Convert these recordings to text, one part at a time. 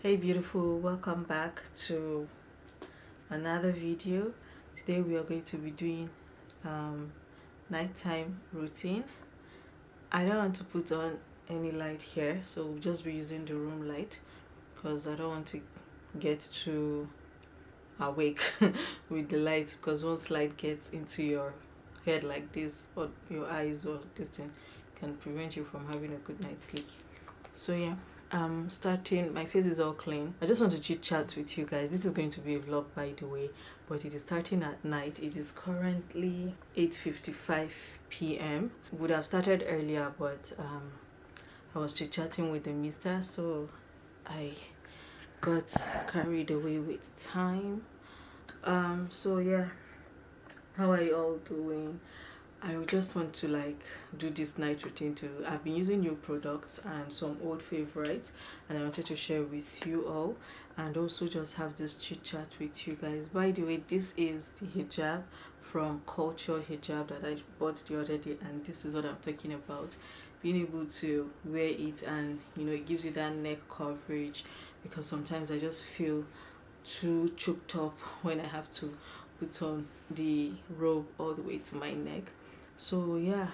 Hey beautiful, welcome back to another video. Today we are going to be doing nighttime routine. I don't want to put on any light here, so we'll just be using the room light because I don't want to get too awake with the light, because once light gets into your head like this or your eyes or this thing can prevent you from having a good night's sleep. So yeah, starting. My face is all clean. I just want to chit chat with you guys. This is going to be a vlog, by the way, but it is starting at night. It is currently 8:55 p.m. Would have started earlier, but I was chit chatting with the mister, so I got carried away with time. So yeah, how are you all doing? I just want to do this night routine too. I've been using new products and some old favorites, and I wanted to share with you all, and also just have this chit chat with you guys. By the way, this is the hijab from Culture Hijab that I bought the other day, and this is what I'm talking about. Being able to wear it, and it gives you that neck coverage, because sometimes I just feel too choked up when I have to put on the robe all the way to my neck. So yeah,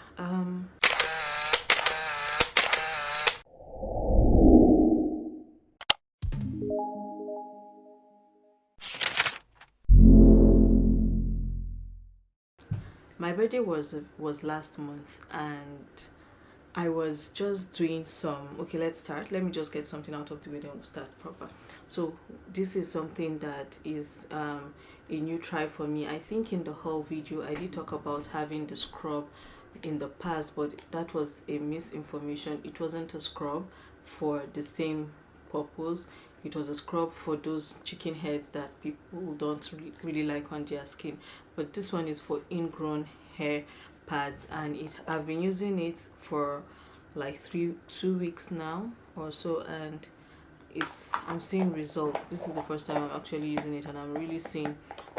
my birthday was last month, and I was just doing some. Okay, let's start. Let me just get something out of the way, then we'll start proper. So this is something that is a new try for me. I think in the whole video I did talk about having the scrub in the past, but that was a misinformation. It wasn't a scrub for the same purpose. It was a scrub for those chicken heads that people don't really like on their skin, but this one is for ingrown hair pads, and I've been using it for like 2 weeks now or so, and I'm seeing results. This is the first time I'm actually using it, and I'm really seeing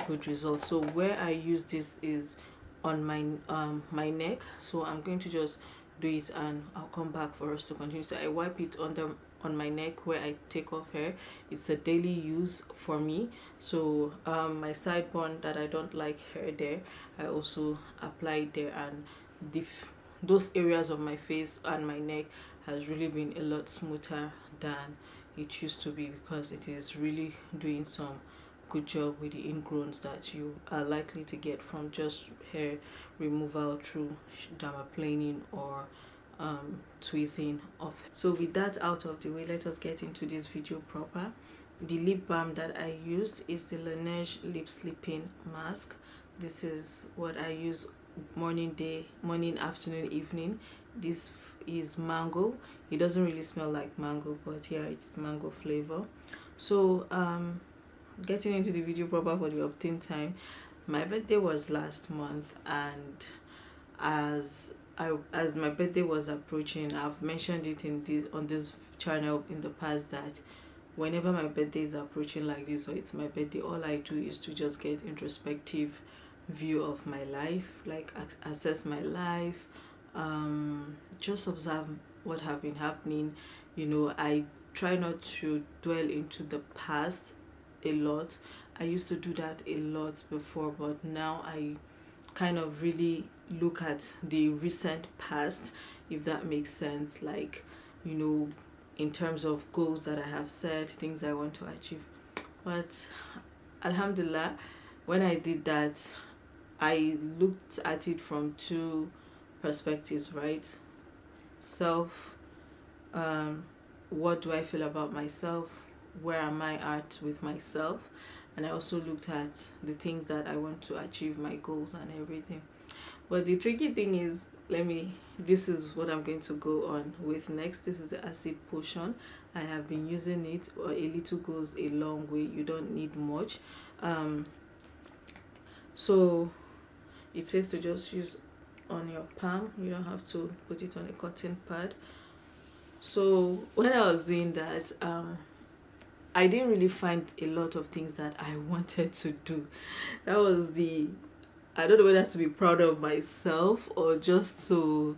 good results. So where I use this is on my neck, so I'm going to just do it and I'll come back for us to continue. So I wipe it on my neck where I take off hair. It's a daily use for me. So my side bun that I don't like hair there, I also apply it there, and those areas of my face and my neck has really been a lot smoother than it used to be, because it is really doing some good job with the ingrowns that you are likely to get from just hair removal through dermaplaning or tweezing off. So with that out of the way, let us get into this video proper. The lip balm that I used is the Laneige lip sleeping mask. This is what I use morning, afternoon, evening. This is mango. It doesn't really smell like mango, but yeah, it's mango flavor. So getting into the video proper for the obtain time, my birthday was last month, and as my birthday was approaching, I've mentioned it on this channel in the past that whenever my birthday is approaching like this, or it's my birthday, all I do is to just get introspective view of my life, like assess my life, just observe what have been happening. I try not to dwell into the past a lot. I used to do that a lot before, but now I kind of really look at the recent past, if that makes sense, like in terms of goals that I have set, things I want to achieve. But alhamdulillah, when I did that, I looked at it from two perspectives, right? What do I feel about myself? Where am I at with myself? And I also looked at the things that I want to achieve, my goals and everything. But the tricky thing is, this is what I'm going to go on with next. This is the acid potion. I have been using it. A little goes a long way. You don't need much. So it says to just use on your palm. You don't have to put it on a cotton pad. So when I was doing that, I didn't really find a lot of things that I wanted to do. That was I don't know whether to be proud of myself or just to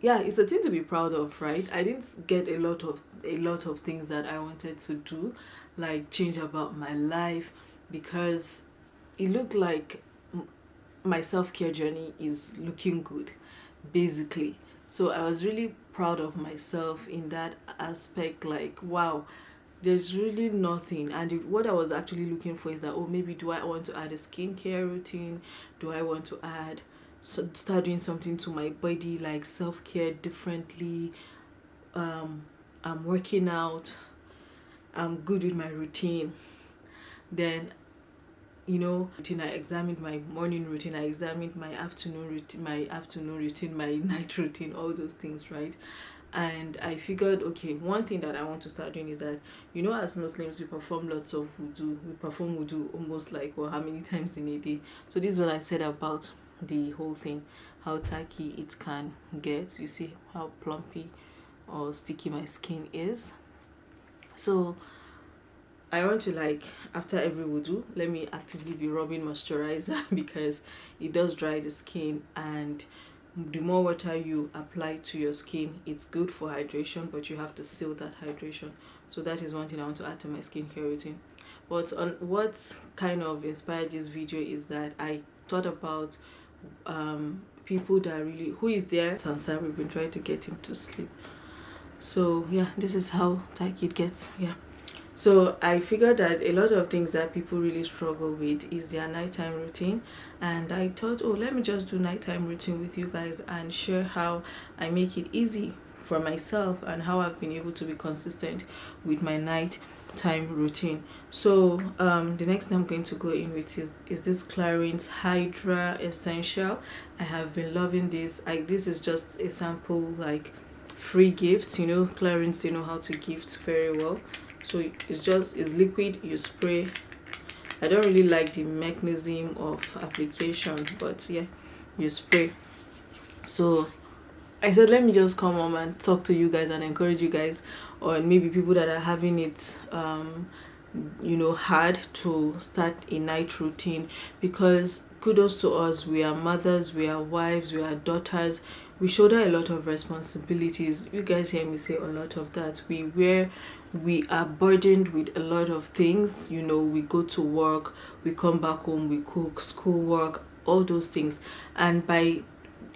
yeah, it's a thing to be proud of, right? I didn't get a lot of things that I wanted to do, like change about my life, because it looked like my self-care journey is looking good, basically. So I was really proud of myself in that aspect, like wow, there's really nothing. And what I was actually looking for is that, oh, maybe do I want to add a skincare routine, do I want to add, so start doing something to my body, like self-care differently. I'm working out, I'm good with my routine. Then, routine, I examined my morning routine, I examined my afternoon routine, my night routine, all those things, right? And I figured, okay, one thing that I want to start doing is that, as Muslims, we perform lots of wudu. We perform wudu almost like, well, how many times in a day? So this is what I said about the whole thing, how tacky it can get. You see how plumpy or sticky my skin is. So I want to, like, after every wudu, let me actively be rubbing moisturizer because it does dry the skin, and the more water you apply to your skin, it's good for hydration, but you have to seal that hydration. So that is one thing I want to add to my skincare routine. But on what kind of inspired this video is that I thought about people that really, who is there, Sansa, we've been trying to get him to sleep. So yeah, this is how tight it gets. Yeah. So I figured that a lot of things that people really struggle with is their nighttime routine, and I thought, oh, let me just do nighttime routine with you guys and share how I make it easy for myself and how I've been able to be consistent with my nighttime routine. So the next thing I'm going to go in with is this Clarins Hydra Essential. I have been loving this. This is just a sample, like, free gift. Clarins, they know how to gift very well. So it's liquid, you spray. I don't really like the mechanism of application, but yeah, you spray. So I said, let me just come on and talk to you guys and encourage you guys, or maybe people that are having it hard to start a night routine, because kudos to us, we are mothers, we are wives, we are daughters, we shoulder a lot of responsibilities. You guys hear me say a lot of that. We are burdened with a lot of things. We go to work, we come back home, we cook, school work, all those things. And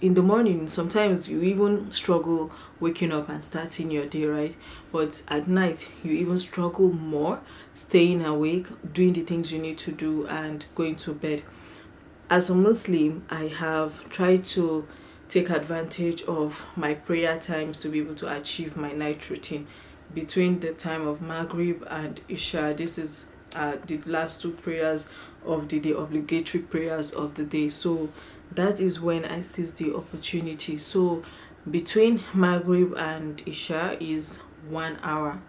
in the morning, sometimes you even struggle waking up and starting your day, right? But at night, you even struggle more staying awake, doing the things you need to do, and going to bed. As a Muslim, I have tried to take advantage of my prayer times to be able to achieve my night routine between the time of Maghrib and Isha. This is the last two prayers of the day, obligatory prayers of the day. So that is when I seize the opportunity. So between Maghrib and Isha is 1 hour,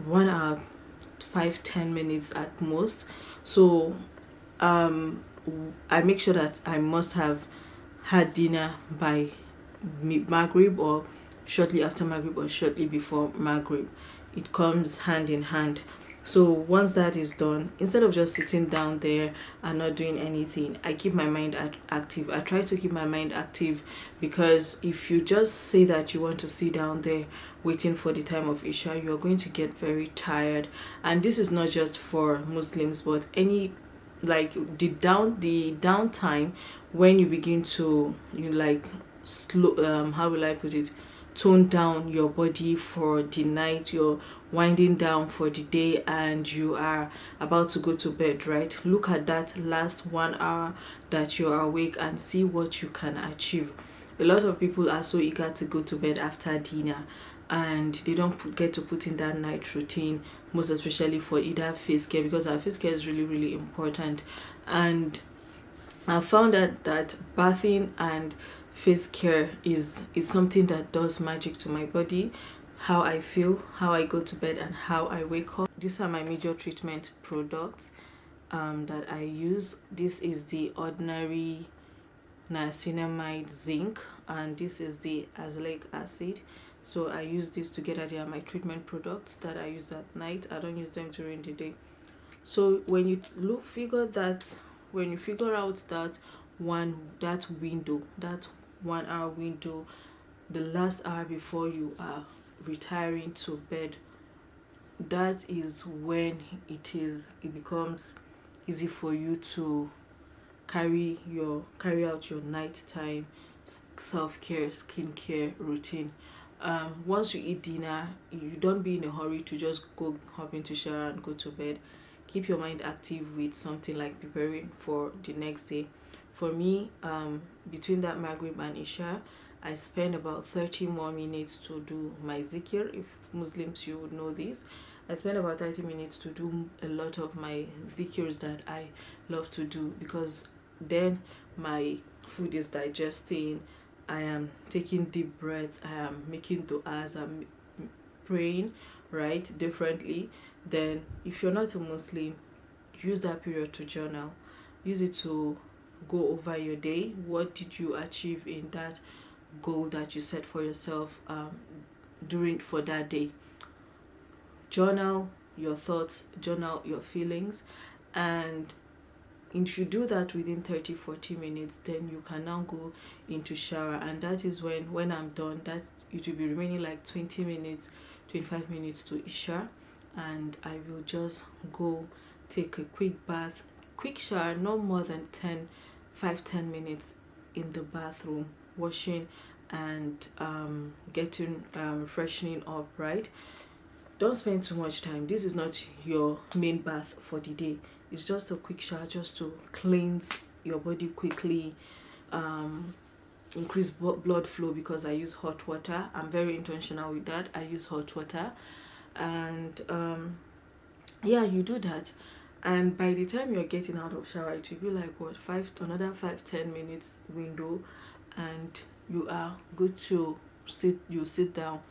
5-10 minutes at most. So I make sure that I must have had dinner by Maghrib, or shortly after Maghrib, or shortly before Maghrib. It comes hand in hand. So once that is done, instead of just sitting down there and not doing anything, I keep my mind active. I try to keep my mind active, because if you just say that you want to sit down there waiting for the time of Isha, you're going to get very tired. And this is not just for Muslims, but any, like, the downtime when you begin to slow, how will I put it, tone down your body for the night. You're winding down for the day and you are about to go to bed, right? Look at that last 1 hour that you are awake and see what you can achieve. A lot of people are so eager to go to bed after dinner, and they don't get to put in that night routine, most especially for either face care, because our face care is really, really important. And I found that bathing and face care is something that does magic to my body, how I feel, how I go to bed, and how I wake up. These are my major treatment products that I use. This is the ordinary niacinamide zinc, and this is the azelaic acid. So I use this together. They are my treatment products that I use at night. I don't use them during the day. So when you figure out that window, that 1 hour window, the last hour before you are retiring to bed, that is when it becomes easy for you to carry out your nighttime self-care, skincare routine. Once you eat dinner, you don't be in a hurry to just go hop into shower and go to bed. Keep your mind active with something like preparing for the next day. For me, between that Maghrib and Isha, I spend about 30 more minutes to do my zikr. If Muslims, you would know this. I spend about 30 minutes to do a lot of my zikrs that I love to do, because then my food is digesting, I am taking deep breaths, I am making du'as, I'm praying, right, differently. Then if you're not a Muslim, use that period to journal. Use it to go over your day. What did you achieve in that goal that you set for yourself during for that day? Journal your thoughts, journal your feelings, and if you do that within 30-40 minutes, then you can now go into shower. And that is when I'm done, that it will be remaining like 20 minutes, 25 minutes to Isha, and I will just go take a quick bath, quick shower, no more than 5-10 minutes in the bathroom, washing and getting freshening up, right? Don't spend too much time. This is not your main bath for the day. It's just a quick shower, just to cleanse your body quickly, increase blood flow, because I use hot water. I'm very intentional with that. I use hot water, and yeah, you do that, and by the time you're getting out of shower, it will be like what, another 5-10 minutes window, and you are good to sit down,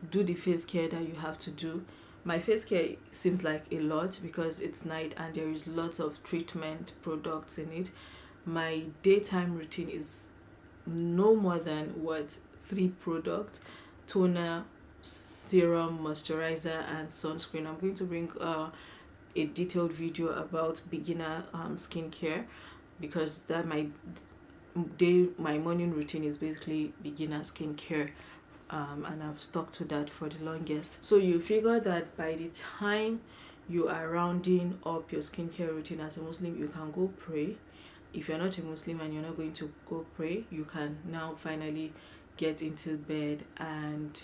do the face care that you have to do. My face care seems like a lot because it's night and there is lots of treatment products in it. My daytime routine is no more than 3 products: toner, serum, moisturizer, and sunscreen. I'm going to bring a detailed video about beginner skincare, because that my morning routine is basically beginner skincare. And I've stuck to that for the longest. So you figure that by the time you are rounding up your skincare routine as a Muslim, you can go pray. If you're not a Muslim and you're not going to go pray, you can now finally get into bed. And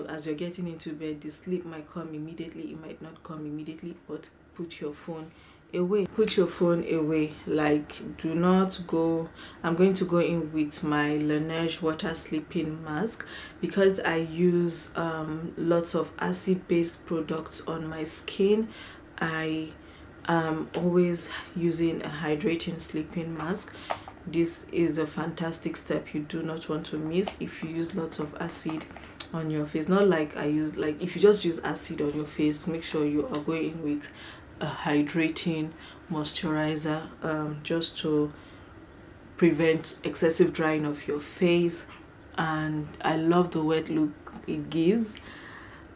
as you're getting into bed, the sleep might come immediately, it might not come immediately, but put your phone away. Like, do not go. I'm going to go in with my Laneige water sleeping mask, because I use lots of acid-based products on my skin. I am always using a hydrating sleeping mask. This is a fantastic step you do not want to miss if you use lots of acid on your face. Not like I use, like, if you just use acid on your face, make sure you are going with a hydrating moisturizer, just to prevent excessive drying of your face. And I love the wet look it gives,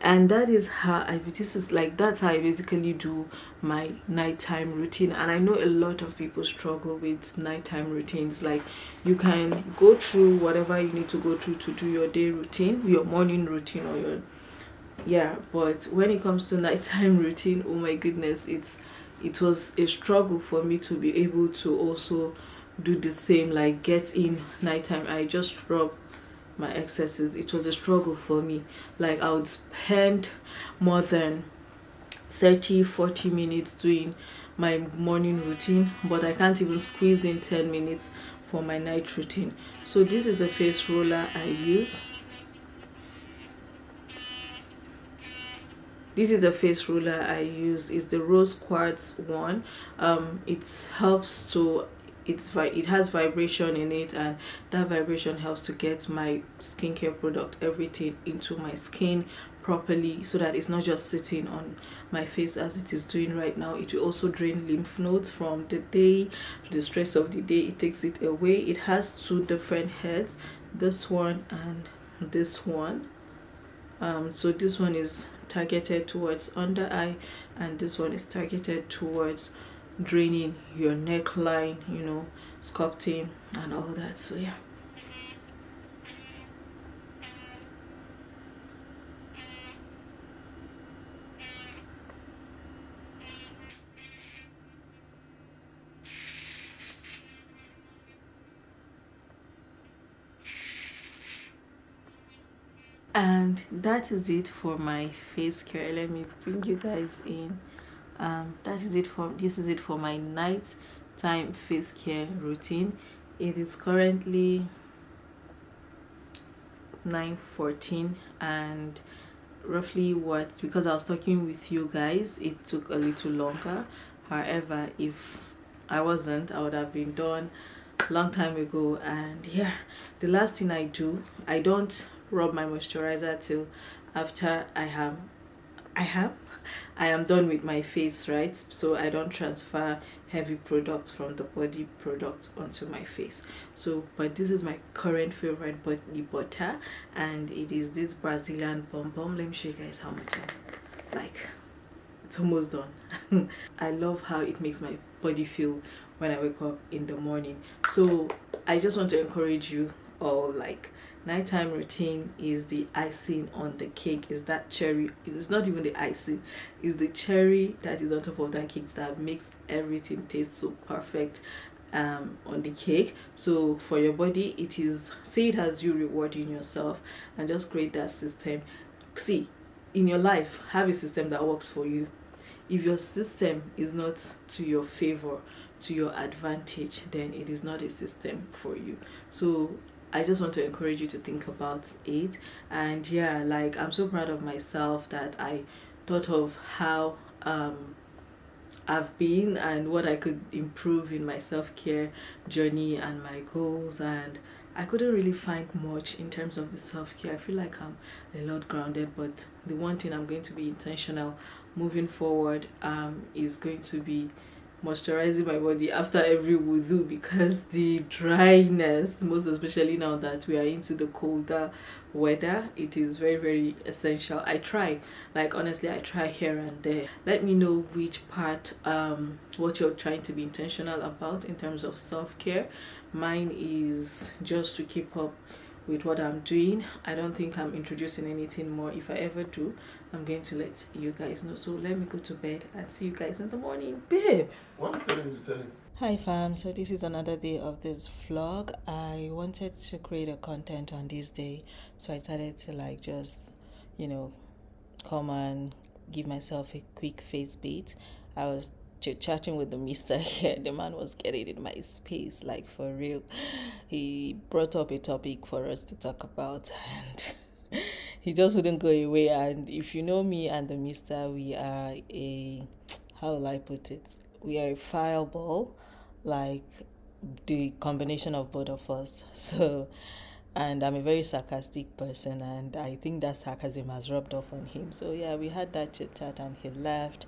and that is how that's how I basically do my nighttime routine. And I know a lot of people struggle with nighttime routines. Like, you can go through whatever you need to go through to do your day routine, your morning routine, or your but when it comes to nighttime routine, oh my goodness, it was a struggle for me to be able to also do the same, like get in nighttime. I just rub my excesses. It was a struggle for me. Like, I would spend more than 30-40 minutes doing my morning routine, but I can't even squeeze in 10 minutes for my night routine. So this is a face roller I use. This is a face roller I use. It's the rose quartz one. It helps to, it has vibration in it, and that vibration helps to get my skincare product, everything, into my skin properly, so that it's not just sitting on my face as it is doing right now. It will also drain lymph nodes from the day, the stress of the day. It takes it away. It has 2 different heads, this one and this one. So this one is targeted towards under eye, and this one is targeted towards draining your neckline, sculpting and all that. So yeah, And that is it for my face care. Let me bring you guys in. This is it for my nighttime face care routine. It is currently 9:14, and roughly what, because I was talking with you guys, it took a little longer. However, if I wasn't, I would have been done long time ago. And yeah, the last thing I do, I don't rub my moisturizer till after I am done with my face, right? So I don't transfer heavy products from the body product onto my face. So, but this is my current favorite body butter, and it is this Brazilian Bum Bum. Let me show you guys how much I like. It's almost done. I love how it makes my body feel when I wake up in the morning. So I just want to encourage you all, like, nighttime routine is the icing on the cake. Is that cherry? It's not even the icing, it's the cherry that is on top of that cake that makes everything taste so perfect on the cake. So for your body, it is, see it as you rewarding yourself, and just create that system. See, in your life, have a system that works for you. If your system is not to your favor, to your advantage, then it is not a system for you. So I just want to encourage you to think about it. And yeah, like, I'm so proud of myself that I thought of how I've been and what I could improve in my self-care journey and my goals. And I couldn't really find much in terms of the self-care. I feel like I'm a lot grounded, but the one thing I'm going to be intentional moving forward is going to be moisturizing my body after every wudu, because the dryness, most especially now that we are into the colder weather, it is very, very essential. I try, like, honestly, I try here and there. Let me know which part, what you're trying to be intentional about in terms of self-care. Mine is just to keep up with what I'm doing. I don't think I'm introducing anything more. If I ever do, I'm going to let you guys know. So let me go to bed and see you guys in the morning. Babe, what am I telling you? Hi fam, so this is another day of this vlog. I wanted to create a content on this day, so I decided to, like, just, you know, come and give myself a quick face beat. I was chatting with the mister here. The man was getting in my space, like, for real. He brought up a topic for us to talk about, and he just wouldn't go away. And if you know me and the mister, we are a, how will I put it? We are a fireball, like the combination of both of us. So, and I'm a very sarcastic person, and I think that sarcasm has rubbed off on him. So yeah, we had that chit chat and he left.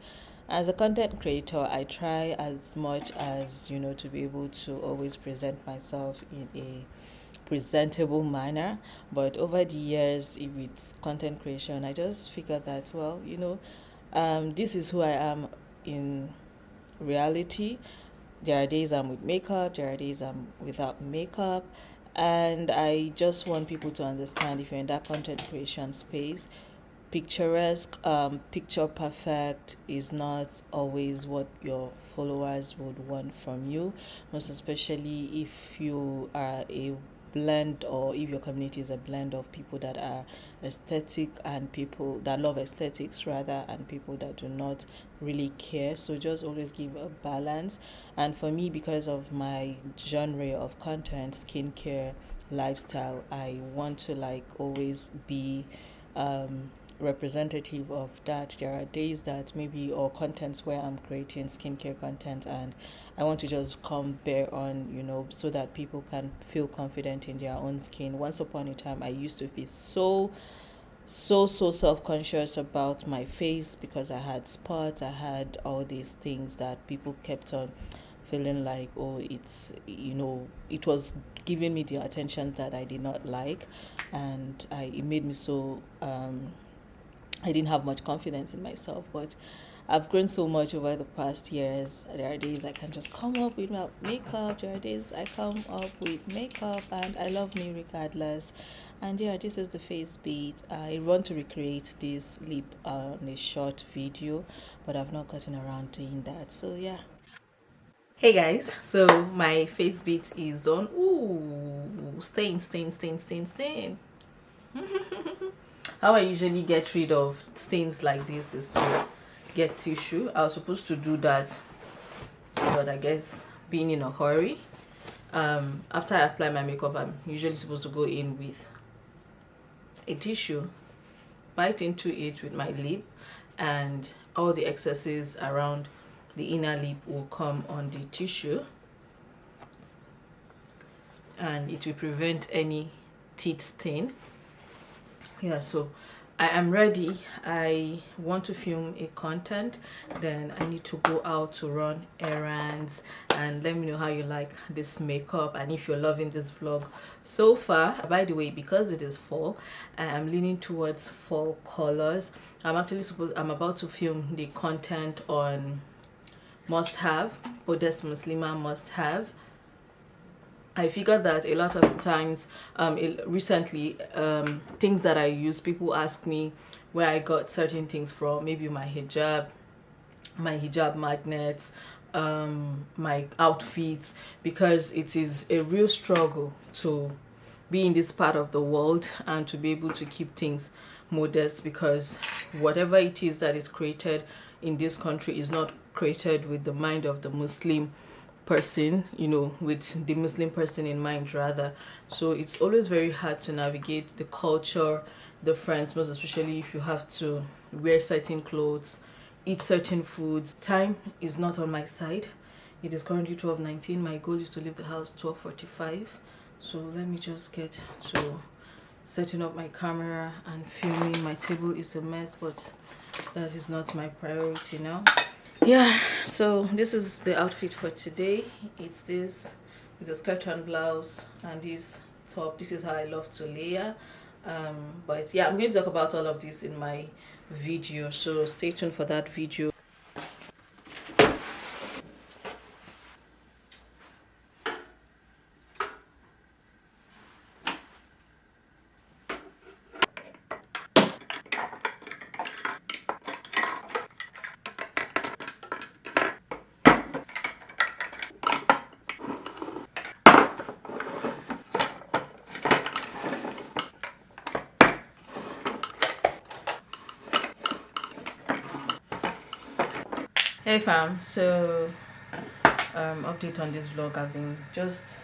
As a content creator, I try as much as, you know, to be able to always present myself in a presentable manner. But over the years, if it's content creation, I just figured that, well, you know, this is who I am in reality. There are days I'm with makeup, there are days I'm without makeup, and I just want people to understand, if you're in that content creation space, picturesque, picture perfect is not always what your followers would want from you, most especially if you are a blend, or if your community is a blend of people that are aesthetic and people that love aesthetics rather, and people that do not really care. So just always give a balance. And for me, because of my genre of content, skincare, lifestyle, I want to, like, always be representative of that. There are days that maybe, or contents where I'm creating skincare content and I want to just come bare on, you know, so that people can feel confident in their own skin. Once upon a time, I used to be so self-conscious about my face because I had spots, I had all these things that people kept on feeling like, oh, it's, you know, it was giving me the attention that I did not like, and it made me so I didn't have much confidence in myself. But I've grown so much over the past years. There are days I can just come up without makeup. There are days I come up with makeup, and I love me regardless. And yeah, this is the face beat. I want to recreate this lip on a short video, but I've not gotten around doing that. So yeah. Hey guys, so my face beat is on. Ooh, stain. How I usually get rid of stains like this is to get tissue. I was supposed to do that, but I guess being in a hurry, after I apply my makeup, I'm usually supposed to go in with a tissue, bite into it with my lip, and all the excesses around the inner lip will come on the tissue, and it will prevent any teeth stain. Yeah, so I am ready. I want to film a content, then I need to go out to run errands. And let me know how you like this makeup and if you're loving this vlog so far. By the way, because it is fall, I am leaning towards fall colors. I'm about to film the content on must have, Modest Muslima must have. I figured that a lot of times, recently, things that I use, people ask me where I got certain things from, maybe my hijab magnets, my outfits, because it is a real struggle to be in this part of the world and to be able to keep things modest, because whatever it is that is created in this country is not created with the mind of the Muslim person, you know, with the Muslim person in mind rather. So it's always very hard to navigate the culture difference, most especially if you have to wear certain clothes, eat certain foods. Time is not on my side. It is currently 12:19. My goal is to leave the house 12:45. So let me just get to setting up my camera and filming. My table is a mess, but that is not my priority now. Yeah, so this is the outfit for today. It's a skirt and blouse and this top. This is how I love to layer. But yeah, I'm going to talk about all of this in my video, so stay tuned for that video. Hey fam, so update on this vlog. I've been just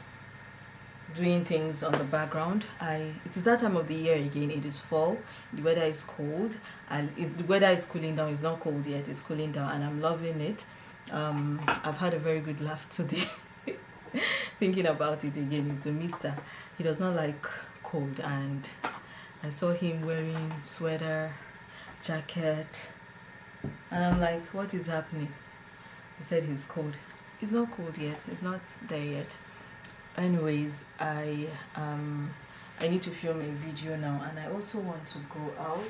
doing things on the background. It is that time of the year again. It is fall, the weather is cold, and the weather is cooling down. It's not cold yet, it's cooling down, and I'm loving it. I've had a very good laugh today. Thinking about it again, is the mister. He does not like cold, and I saw him wearing sweater, jacket, and I'm like, what is happening? He said he's cold. It's not cold yet, it's not there yet. Anyways, I need to film a video now, and I also want to go out.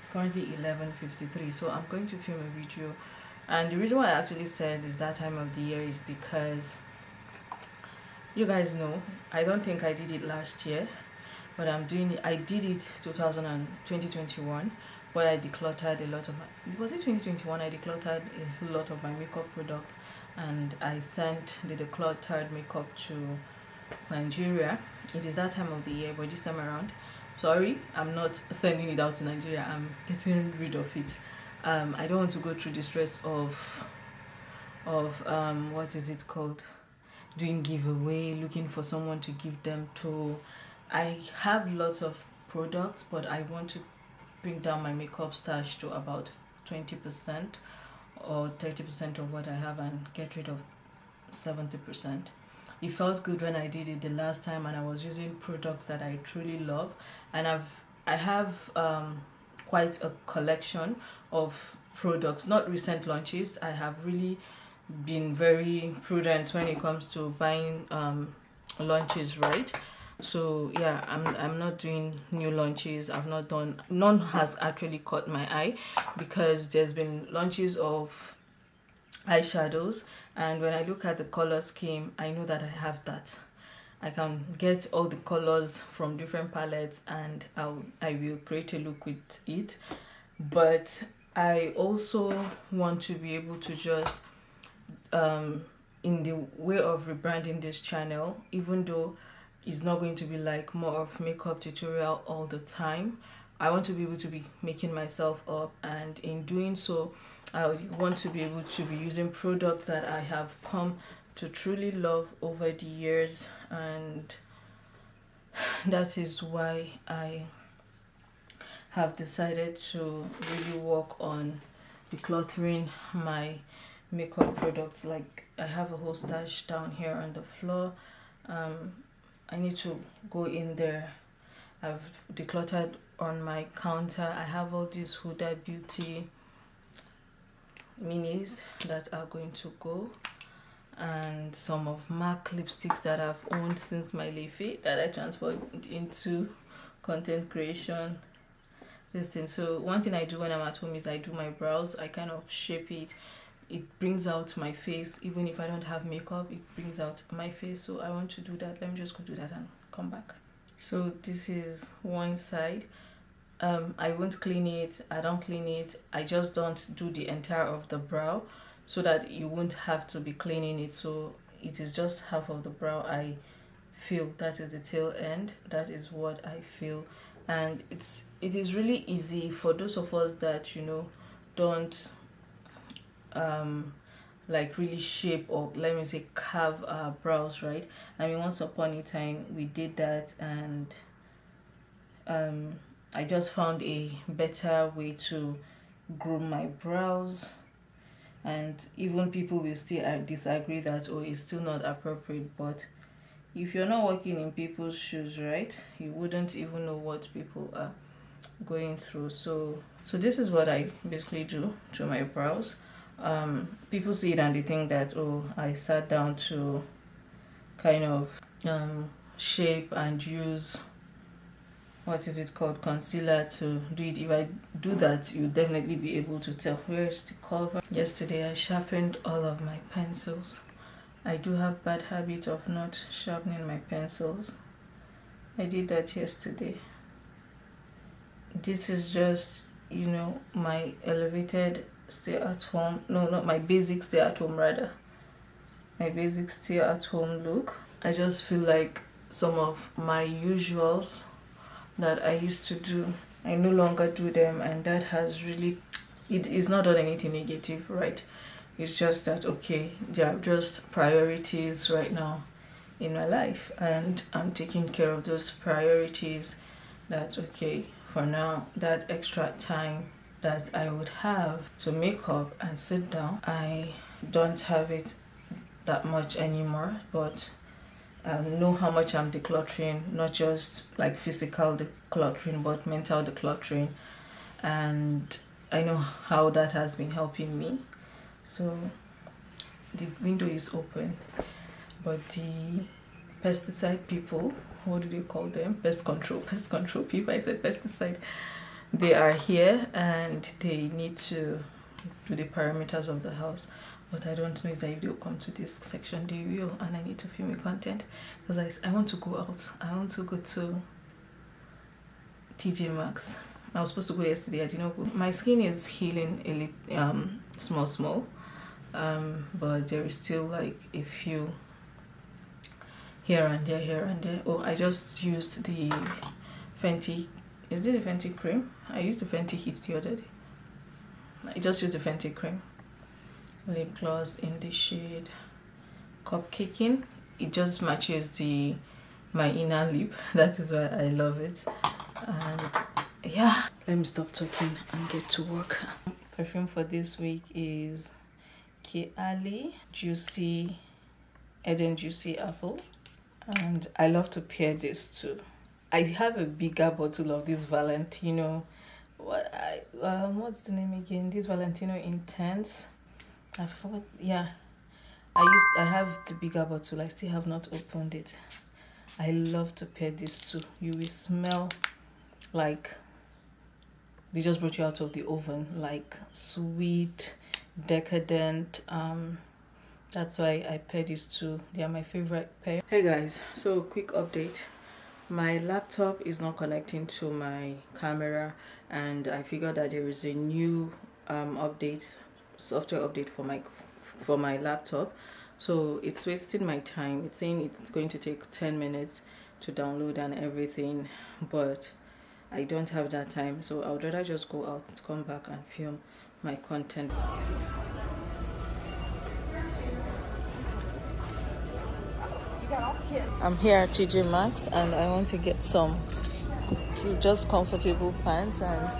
It's currently 11:53, so I'm going to film a video. And the reason why I actually said it's that time of the year is because you guys know, I don't think I did it last year, but I did it 2021, where I decluttered a lot of my, was it 2021? I decluttered a lot of my makeup products, and I sent the decluttered makeup to Nigeria. It is that time of the year, but this time around, sorry, I'm not sending it out to Nigeria. I'm getting rid of it. I don't want to go through the stress of what is it called, doing giveaway, looking for someone to give them to. I have lots of products, but I want to bring down my makeup stash to about 20% or 30% of what I have and get rid of 70%. It felt good when I did it the last time, and I was using products that I truly love, and I have quite a collection of products, not recent launches. I have really been very prudent when it comes to buying launches, right? So yeah, I'm not doing new launches. I've not done, none has actually caught my eye, because there's been launches of eyeshadows, and when I look at the color scheme, I know that I have that. I can get all the colors from different palettes, and I will create a look with it. But I also want to be able to just in the way of rebranding this channel, even though it's not going to be like more of makeup tutorial all the time, I want to be able to be making myself up, and in doing so I want to be able to be using products that I have come to truly love over the years. And that is why I have decided to really work on decluttering my makeup products. Like, I have a whole stash down here on the floor. I need to go in there. I've decluttered on my counter. I have all these Huda Beauty minis that are going to go, and some of MAC lipsticks that I've owned since my leafy that I transferred into content creation. This thing. So one thing I do when I'm at home is I do my brows. I kind of shape it. It brings out my face. Even if I don't have makeup, it brings out my face. So I want to do that. Let me just go do that and come back. So this is one side. I won't clean it. I don't clean it. I just don't do the entire of the brow, so that you won't have to be cleaning it. So it is just half of the brow. I feel that is the tail end. That is what I feel. And it is really easy for those of us that, you know, don't like really shape, or let me say carve our brows, right? I mean, once upon a time we did that, and I just found a better way to groom my brows. And even people will still disagree that, oh, it's still not appropriate. But if you're not working in people's shoes, right, you wouldn't even know what people are going through. So this is what I basically do to my brows. People see it and they think that, oh, I sat down to kind of shape and use, what is it called, concealer to do it. If I do that, you'll definitely be able to tell. Where's the cover? Yesterday I sharpened all of my pencils. I do have bad habit of not sharpening my pencils. I did that yesterday. This is just, you know, my elevated stay at home, no, not my basic stay at home, rather my basic stay at home look. I just feel like some of my usuals that I used to do, I no longer do them, and that has really, it is not done anything negative, right? It's just that, okay, there are just priorities right now in my life, and I'm taking care of those priorities. That, okay, for now, that extra time that I would have to make up and sit down, I don't have it that much anymore. But I know how much I'm decluttering, not just like physical decluttering, but mental decluttering, and I know how that has been helping me. So the window is open, but the pesticide people, what do they call them, pest control people, I said pesticide, they are here and they need to do the perimeters of the house. But I don't know if they will come to this section. They will, and I need to film a content because I want to go out. I want to go to TJ Maxx. I was supposed to go yesterday. I did not go. My skin is healing a little, small, but there is still like a few here and there. Oh, I just used the Fenty. Is it the Fenty cream? I used the Fenty Heat the other day. I just used the Fenty cream. Lip gloss in the shade Cupcaking. It just matches my inner lip. That is why I love it. And yeah, let me stop talking and get to work. Perfume for this week is Kali Juicy Eden Juicy Apple, and I love to pair this too. I have a bigger bottle of this Valentino. What's the name again? This Valentino Intense. I forgot. Yeah, I have the bigger bottle. I still have not opened it. I love to pair this too. You will smell like they just brought you out of the oven, like sweet, decadent. That's why I pair these two. They are my favorite pair. Hey guys, so quick update. My laptop is not connecting to my camera, and I figured that there is a new software update for my laptop. So it's wasting my time. It's saying it's going to take 10 minutes to download and everything, but I don't have that time, so I would rather just go out, come back and film my content. I'm here at TJ Maxx and I want to get some just comfortable pants, and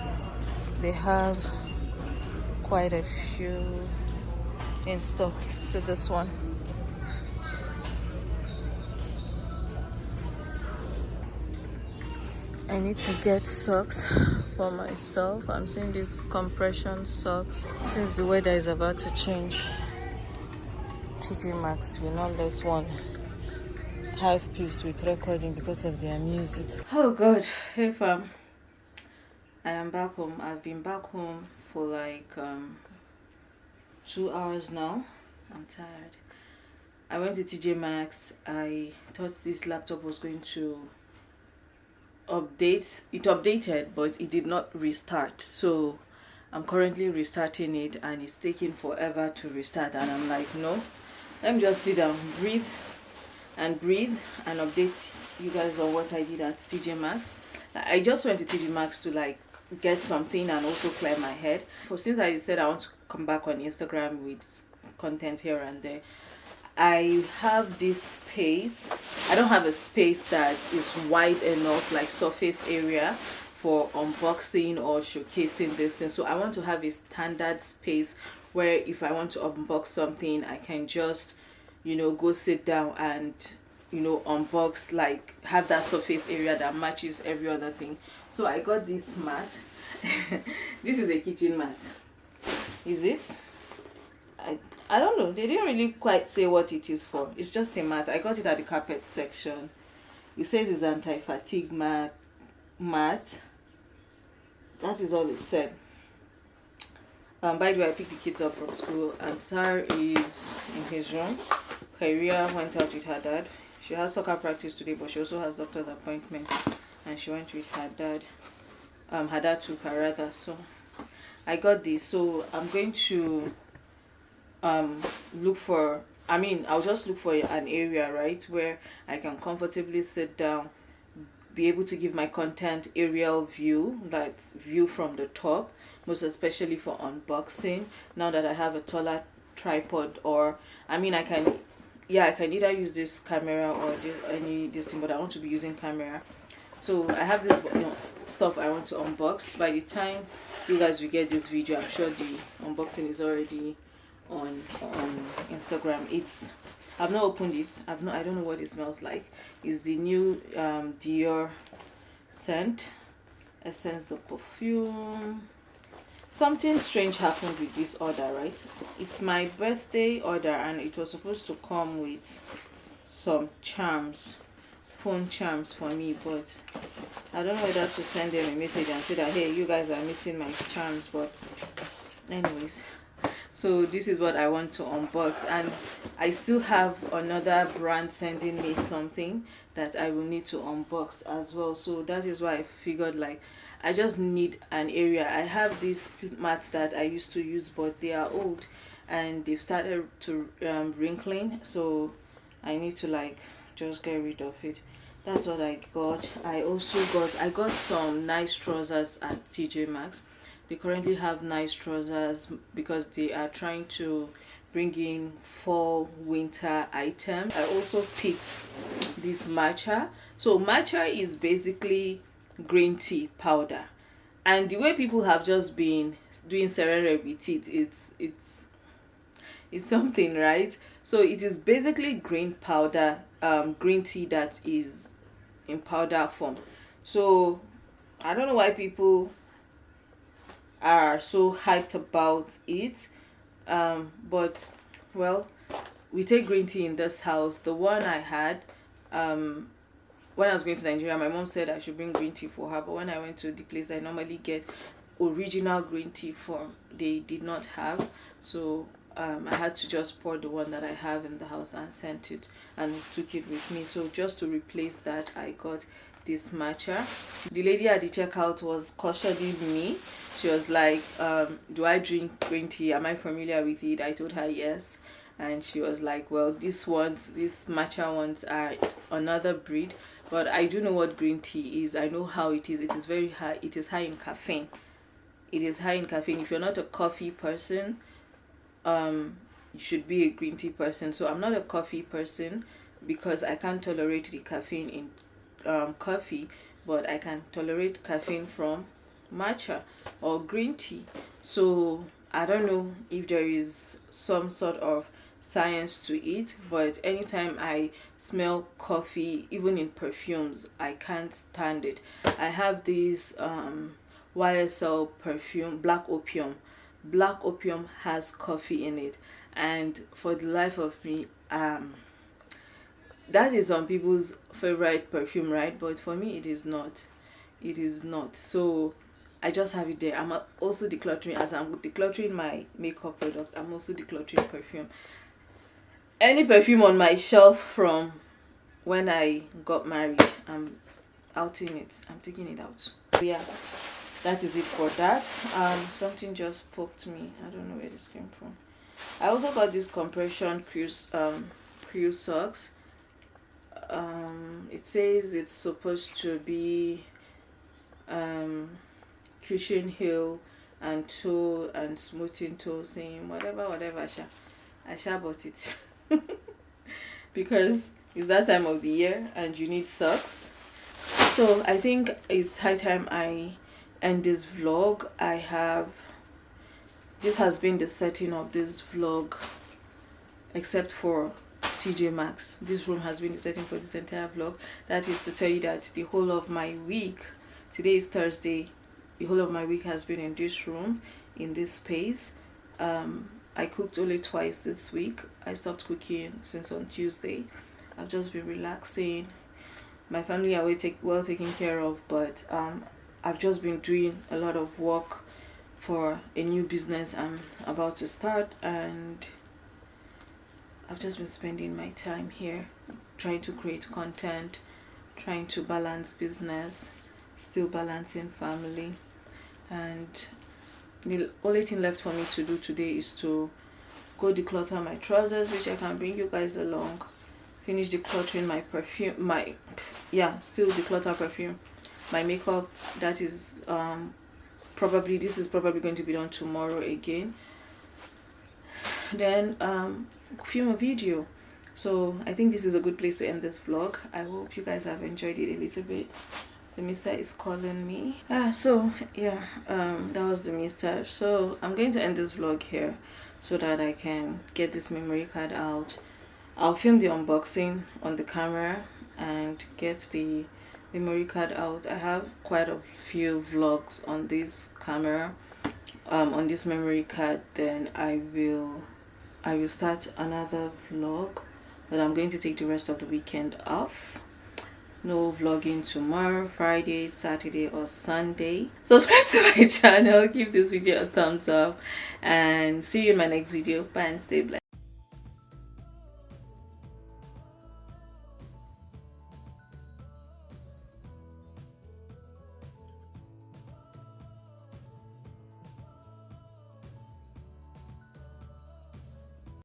they have quite a few in stock. So this one, I need to get socks for myself. I'm seeing these compression socks. Since the weather is about to change, TJ Maxx will not let one have peace with recording because of their music. Oh god, hey fam, I am back home. I've been back home for like 2 hours now. I'm tired. I went to TJ Maxx. I thought this laptop was going to update. It updated, but it did not restart. So I'm currently restarting it and it's taking forever to restart. And I'm like, no, let me just sit down, breathe and update you guys on what I did at TJ Maxx. I just went to TJ Maxx to like get something and also clear my head. Since I said I want to come back on Instagram with content here and there, I have this space. I don't have a space that is wide enough, like surface area for unboxing or showcasing this thing. So I want to have a standard space where if I want to unbox something, I can just, you know, go sit down and, you know, unbox, like have that surface area that matches every other thing. So I got this mat. This is a kitchen mat. Is it? I don't know. They didn't really quite say what it is for. It's just a mat. I got it at the carpet section. It says it's anti-fatigue mat. That is all it said. By the way, I picked the kids up from school and Sar is in his room. Kairia went out with her dad. She has soccer practice today, but she also has doctor's appointment and she went with her dad. Her dad took her rather. So I got this. So I'm going to I'll just look for an area, right, where I can comfortably sit down, be able to give my content aerial view, like view from the top, most especially for unboxing. Now that I have a taller tripod, or I can either use this camera or this thing, but I want to be using camera. So I have this, you know, stuff I want to unbox. By the time you guys will get this video, I'm sure the unboxing is already on Instagram. I've not opened it. I don't know what it smells like. It's the new Dior scent essence, the perfume. Something strange happened with this order, right? It's my birthday order and it was supposed to come with some charms, phone charms for me, but I don't know whether to send them a message and say that, hey, you guys are missing my charms. But anyways, so this is what I want to unbox, and I still have another brand sending me something that I will need to unbox as well. So that is why I figured like I just need an area. I have these mats that I used to use, but they are old and they've started to wrinkling, so I need to like just get rid of it. That's what I got. I got some nice trousers at TJ Maxx. They currently have nice trousers because they are trying to bring in fall winter items. I also picked this matcha. So matcha is basically green tea powder, and the way people have just been doing serere with it's something, right? So it is basically green powder, green tea that is in powder form. So I don't know why people are so hyped about it, but well, we take green tea in this house. The one I had when I was going to Nigeria, my mom said I should bring green tea for her, but when I went to the place I normally get original green tea from, they did not have. So I had to just pour the one that I have in the house and sent it and took it with me. So just to replace that, I got this matcha. The lady at the checkout was cautioning me. She was like, do I drink green tea? Am I familiar with it? I told her yes. and she was like, well, these matcha ones are another breed, but I do know what green tea is. I know how it is. It is very high. It is high in caffeine. It is high in caffeine. If you're not a coffee person, you should be a green tea person. So I'm not a coffee person because I can't tolerate the caffeine in coffee, but I can tolerate caffeine from matcha or green tea. So I don't know if there is some sort of science to it, but anytime I smell coffee, even in perfumes, I can't stand it. I have this YSL perfume, Black Opium has coffee in it, and for the life of me, that is some people's favorite perfume, right? But for me, it is not. It is not. So I just have it there. I'm also decluttering. As I'm decluttering my makeup product, I'm also decluttering perfume. Any perfume on my shelf from when I got married, I'm outing it. I'm taking it out. Yeah, that is it for that. Something just poked me. I don't know where this came from. I also got this compression crew socks. It says it's supposed to be cushion heel and toe and smoothing toe, saying whatever I shall bought it because it's that time of the year and you need socks. So I think it's high time I end this vlog. This has been the setting of this vlog, except for TJ Maxx. This room has been the setting for this entire vlog. That is to tell you that the whole of my week, today is Thursday, the whole of my week has been in this room, in this space. I cooked only twice this week. I stopped cooking since on Tuesday. I've just been relaxing. My family are well taken care of, but I've just been doing a lot of work for a new business I'm about to start, and I've just been spending my time here trying to create content, trying to balance business, still balancing family. And the only thing left for me to do today is to go declutter my trousers, which I can bring you guys along, finish decluttering my perfume, still declutter perfume, my makeup. That is this is probably going to be done tomorrow again. Then film a video. So I think this is a good place to end this vlog. I hope you guys have enjoyed it a little bit. The mister is calling me. That was the mister. So I'm going to end this vlog here so that I can get this memory card out. I'll film the unboxing on the camera and get the memory card out. I have quite a few vlogs on this camera, on this memory card. Then I will start another vlog, but I'm going to take the rest of the weekend off. No vlogging tomorrow, Friday, Saturday or Sunday. Subscribe to my channel, give this video a thumbs up, and see you in my next video. Bye and stay blessed.